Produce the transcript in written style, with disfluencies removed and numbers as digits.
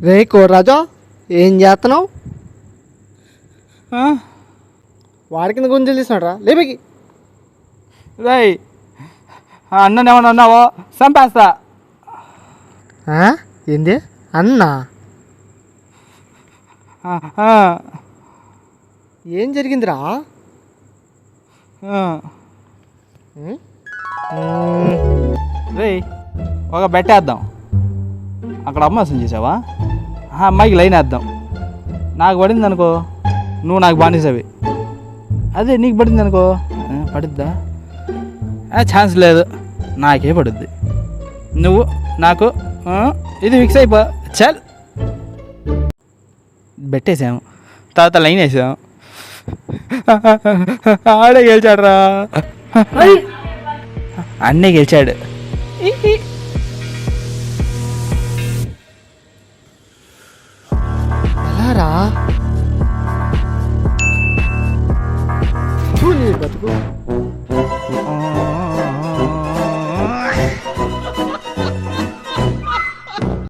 రే కోరాజా, ఏం చేస్తున్నావు? వాడి కింద గుంజలు తీసినాడు లేబకి. రేయ్ అన్నని ఏమన్నా అన్నావో చంపేస్తా. ఏంది అన్నా? ఏం జరిగిందిరా? రేయ్ ఒక బెట్టేద్దాం. అక్కడ అమ్మాసం చేసావా? ఆ అమ్మాయికి లైన్ వేద్దాం. నాకు పడింది అనుకో నువ్వు నాకు బానిసవి. అదే నీకు పడింది అనుకో పడుద్దా? ఛాన్స్ లేదు, నాకే పడుద్ది. నువ్వు నాకు ఇది ఫిక్స్ అయిపో. చల్ బెట్టేసాము, తర్వాత లైన్ వేసాము. ఆడే గెలిచాడు రా, అన్నే గెలిచాడు. ఎలారా? బతుకు